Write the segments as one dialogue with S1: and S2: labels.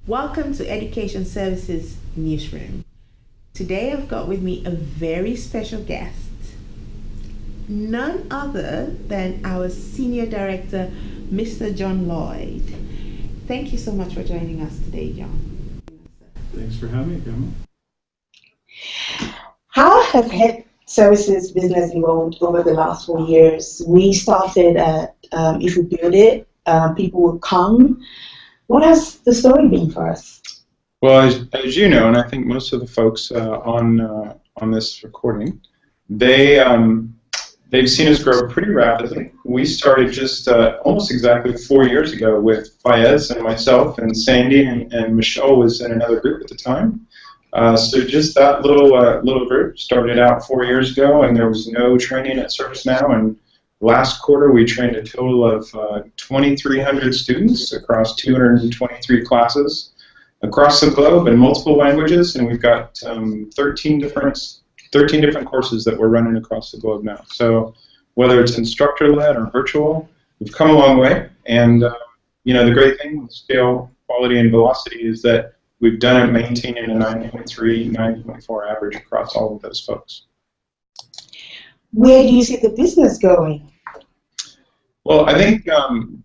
S1: Welcome to Education Services Newsroom. Today I've got with me a very special guest, none other than our Senior Director, Mr. Jon Lloyd. Thank you so much for joining us today, Jon.
S2: Thanks for having me, Gemma.
S3: How have head services business evolved over the last 4 years? We started at if we build it, people will come. What has the story been for us?
S2: Well, as you know, and I think most of the folks on this recording, they've seen us grow pretty rapidly. We started just almost exactly 4 years ago with Fayez and myself and Sandy and Michelle was in another group at the time. So just that little group started out 4 years ago, and there was no training at ServiceNow. And last quarter, we trained a total of 2,300 students across 223 classes across the globe in multiple languages, and we've got 13 different courses that we're running across the globe now. So whether it's instructor-led or virtual, we've come a long way. And the great thing with scale, quality, and velocity is that we've done it maintaining a 9.3, 9.4 average across all of those folks.
S3: Where do you see the business going?
S2: Well, I think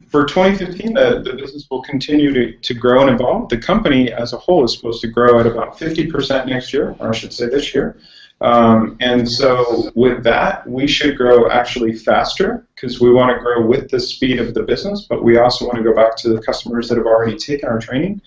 S2: for 2015, the business will continue to grow and evolve. The company as a whole is supposed to grow at about 50% next year, or I should say this year. And so with that, we should grow actually faster because we want to grow with the speed of the business, but we also want to go back to the customers that have already taken our training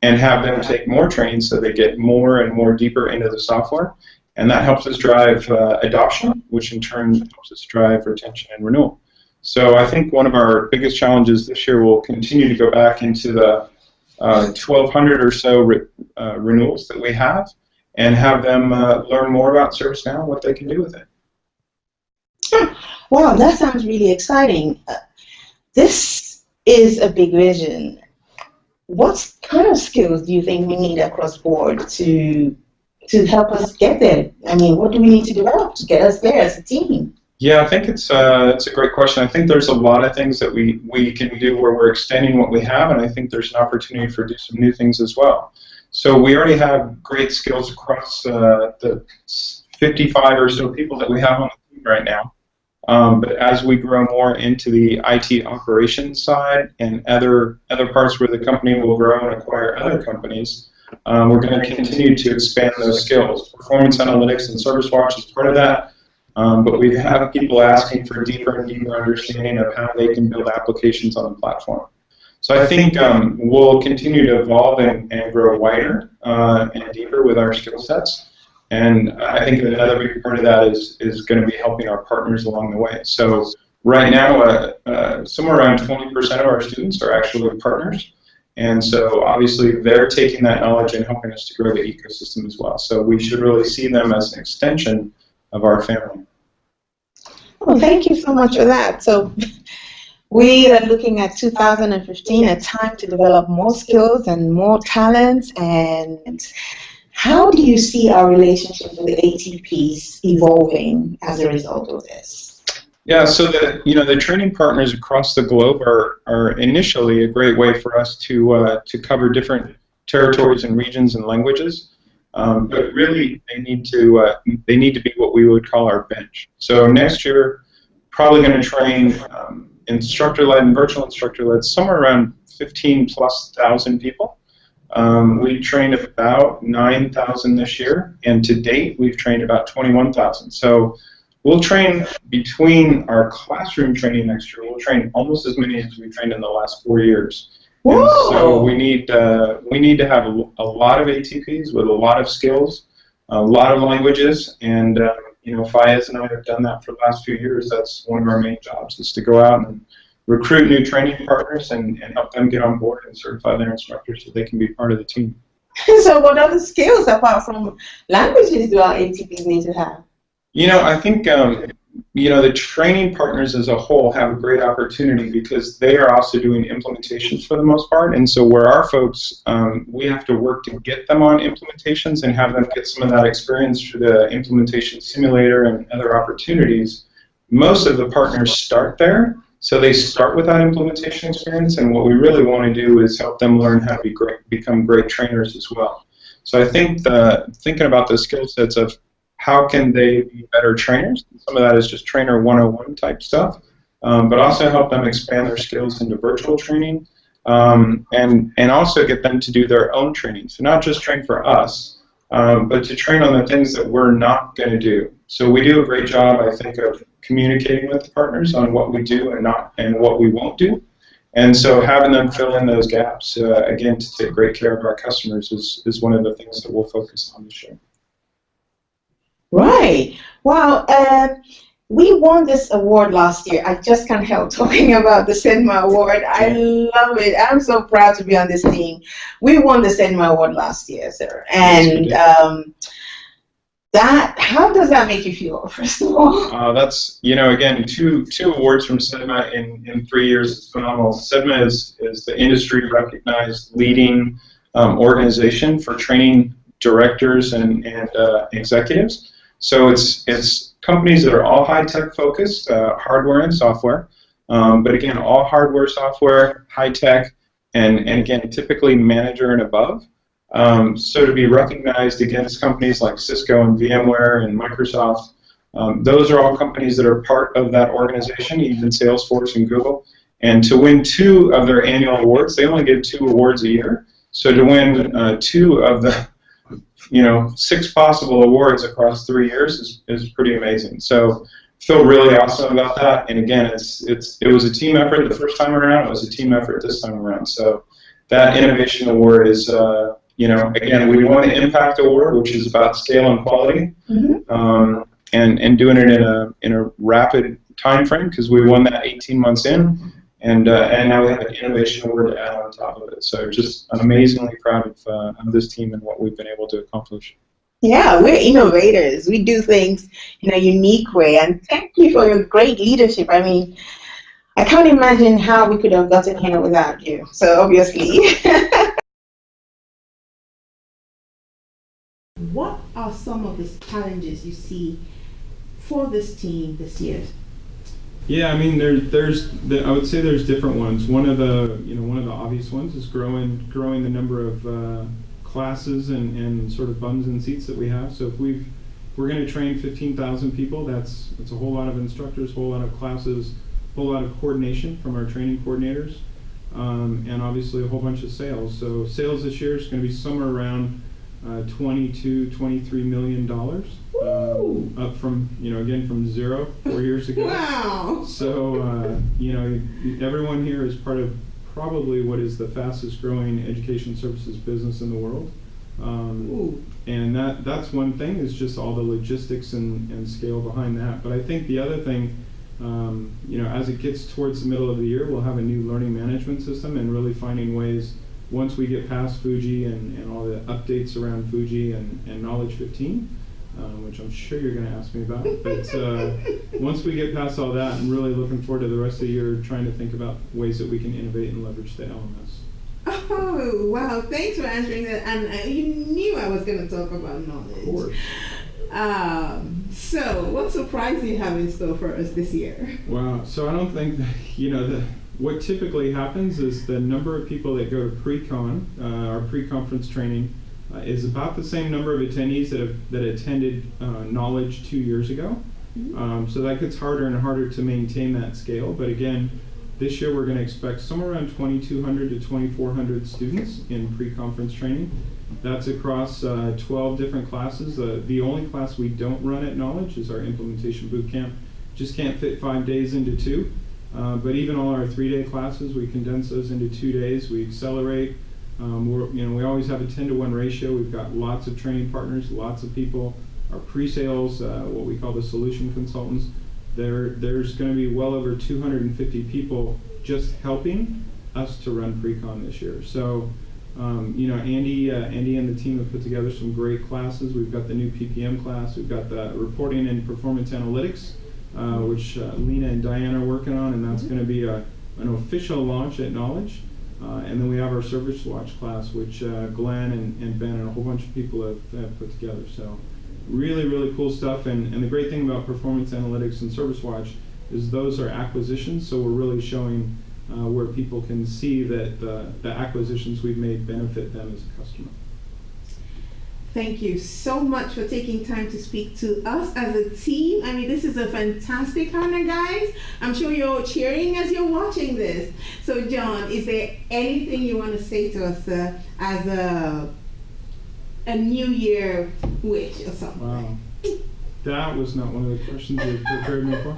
S2: and have them take more training so they get more and more deeper into the software. And that helps us drive adoption, which in turn helps us drive retention and renewal. So I think one of our biggest challenges this year will continue to go back into the 1,200 or so renewals that we have and have them learn more about ServiceNow and what they can do with it.
S3: Wow, that sounds really exciting. This is a big vision. What kind of skills do you think we need across board to help us get there? I mean, what do we need to develop to get us there as a team?
S2: Yeah, I think it's a great question. I think there's a lot of things that we can do where we're extending what we have, and I think there's an opportunity for do some new things as well. So we already have great skills across the 55 or so people that we have on the team right now. But as we grow more into the IT operations side and other parts where the company will grow and acquire other companies, we're going to continue to expand those skills. Performance analytics and Service Watch is part of that. But we have people asking for deeper and deeper understanding of how they can build applications on the platform. So I think we'll continue to evolve and grow wider and deeper with our skill sets. And I think another big part of that is going to be helping our partners along the way. So right now, somewhere around 20% of our students are actually partners. And so obviously they're taking that knowledge and helping us to grow the ecosystem as well. So we should really see them as an extension of our family.
S3: Well, thank you so much for that. So we are looking at 2015, a time to develop more skills and more talents. And how do you see our relationship with the ATPs evolving as a result of this?
S2: Yeah, so the training partners across the globe are initially a great way for us to cover different territories and regions and languages. But really, they need to be what we would call our bench. So next year, probably going to train instructor-led and virtual instructor-led somewhere around 15,000+ people. We trained about 9,000 this year, and to date, we've trained about 21,000. So we'll train between our classroom training next year. We'll train almost as many as we trained in the last 4 years. And so we need to have a lot of ATPs with a lot of skills, a lot of languages, and Fayez and I have done that for the last few years. That's one of our main jobs, is to go out and recruit new training partners and help them get on board and certify their instructors so they can be part of the team.
S3: So what other skills apart from languages do our ATPs need to have?
S2: I think the training partners as a whole have a great opportunity because they are also doing implementations for the most part, and so where our folks, we have to work to get them on implementations and have them get some of that experience through the implementation simulator and other opportunities. Most of the partners start there, So they start with that implementation experience, and what we really want to do is help them learn how to become great trainers as well. So I think thinking about the skill sets of how can they be better trainers, some of that is just trainer 101 type stuff, but also help them expand their skills into virtual training, and also get them to do their own training. So not just train for us, but to train on the things that we're not going to do. So we do a great job, I think, of communicating with the partners on what we do and what we won't do. And so having them fill in those gaps, again, to take great care of our customers is one of the things that we'll focus on this year.
S3: Right. Wow. We won this award last year. I just can't help talking about the SEDMA award. I love it. I'm so proud to be on this team. We won the SEDMA award last year, sir. And how does that make you feel, first of all?
S2: That's, again, two awards from SEDMA in 3 years is phenomenal. SEDMA is the industry recognized leading organization for training directors and executives. So it's companies that are all high-tech focused, hardware and software, but again, all hardware, software, high-tech, and again, typically manager and above. So to be recognized against companies like Cisco and VMware and Microsoft, those are all companies that are part of that organization, even Salesforce and Google. And to win 2 of their annual awards, they only give 2 awards a year. So to win 2 of the 6 possible awards across 3 years is pretty amazing. So feel really awesome about that. And again, it was a team effort the first time around. It was a team effort this time around. So that innovation award is, again, we won the Impact Award, which is about scale and quality, and doing it in a rapid time frame because we won that 18 months in. And now we have an innovation award to add on top of it. So just amazingly proud of this team and what we've been able to accomplish.
S3: Yeah, we're innovators. We do things in a unique way. And thank you for your great leadership. I mean, I can't imagine how we could have gotten here without you. So obviously.
S1: What are some of the challenges you see for this team this year?
S4: Yeah, I mean, I would say there's different ones. One of the obvious ones is growing the number of classes and sort of bums and seats that we have. So if we're going to train 15,000 people, that's a whole lot of instructors, a whole lot of classes, a whole lot of coordination from our training coordinators, and obviously a whole bunch of sales. So sales this year is going to be somewhere around $22-23 million, up from again from 0 4 years ago.
S1: Wow!
S4: So everyone here is part of probably what is the fastest growing education services business in the world, and that's one thing, is just all the logistics and scale behind that. But I think the other thing, as it gets towards the middle of the year, we'll have a new learning management system and really finding ways. Once we get past Fuji and all the updates around Fuji and Knowledge 15, which I'm sure you're going to ask me about, but once we get past all that, I'm really looking forward to the rest of the year trying to think about ways that we can innovate and leverage the LMS.
S1: Oh, wow. Thanks for answering that. And you knew I was going to talk about knowledge.
S4: Of course.
S1: So, what surprise do you have in store for us this year?
S4: Wow. So I don't think that, what typically happens is the number of people that go to pre-con, our pre-conference training, is about the same number of attendees that attended Knowledge 2 years ago. So that gets harder and harder to maintain that scale. But again, this year we're going to expect somewhere around 2,200 to 2,400 students in pre-conference training. That's across 12 different classes. The only class we don't run at Knowledge is our implementation boot camp. Just can't fit 5 days into 2. But even all our 3-day classes, we condense those into 2 days. We accelerate. We always have a 10-to-1 ratio. We've got lots of training partners, lots of people. Our pre-sales, what we call the solution consultants, there's going to be well over 250 people just helping us to run pre-con this year. So, Andy and the team have put together some great classes. We've got the new PPM class. We've got the reporting and performance analytics, which Lena and Diane are working on, and that's going to be an official launch at Knowledge. And then we have our Service Watch class, which Glenn and Ben and a whole bunch of people have put together. So really, really cool stuff. And the great thing about Performance Analytics and Service Watch is those are acquisitions. So we're really showing where people can see that the acquisitions we've made benefit them as a customer.
S1: Thank you so much for taking time to speak to us as a team. I mean, this is a fantastic honor, guys. I'm sure you're all cheering as you're watching this. So, Jon, is there anything you want to say to us as a New Year wish or something?
S4: Wow. That was not one of the questions you prepared me for.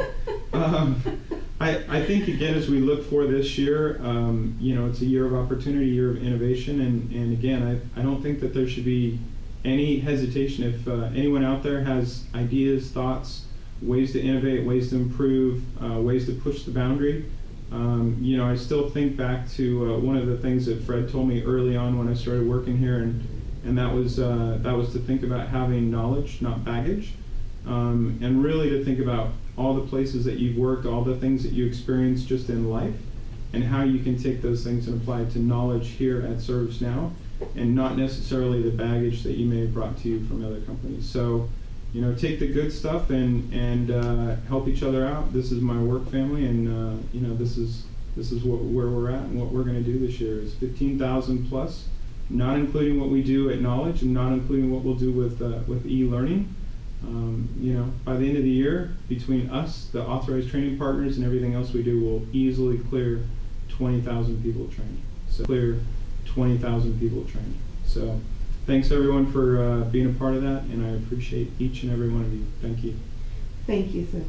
S4: I think, again, as we look for this year, it's a year of opportunity, year of innovation, and again, I don't think that there should be any hesitation. If anyone out there has ideas, thoughts, ways to innovate, ways to improve, ways to push the boundary, I still think back to one of the things that Fred told me early on when I started working here, and that was to think about having knowledge, not baggage, and really to think about all the places that you've worked, all the things that you experienced just in life, and how you can take those things and apply it to knowledge here at ServiceNow, and not necessarily the baggage that you may have brought to you from other companies. So, take the good stuff and help each other out. This is my work family, and this is where we're at, and what we're going to do this year is 15,000 plus, not including what we do at Knowledge, and not including what we'll do with e-learning. By the end of the year, between us, the authorized training partners, and everything else we do, we'll easily clear 20,000 people trained. So clear 20,000 people trained. So thanks everyone for being a part of that, and I appreciate each and every one of you. Thank you.
S1: Thank you, sir.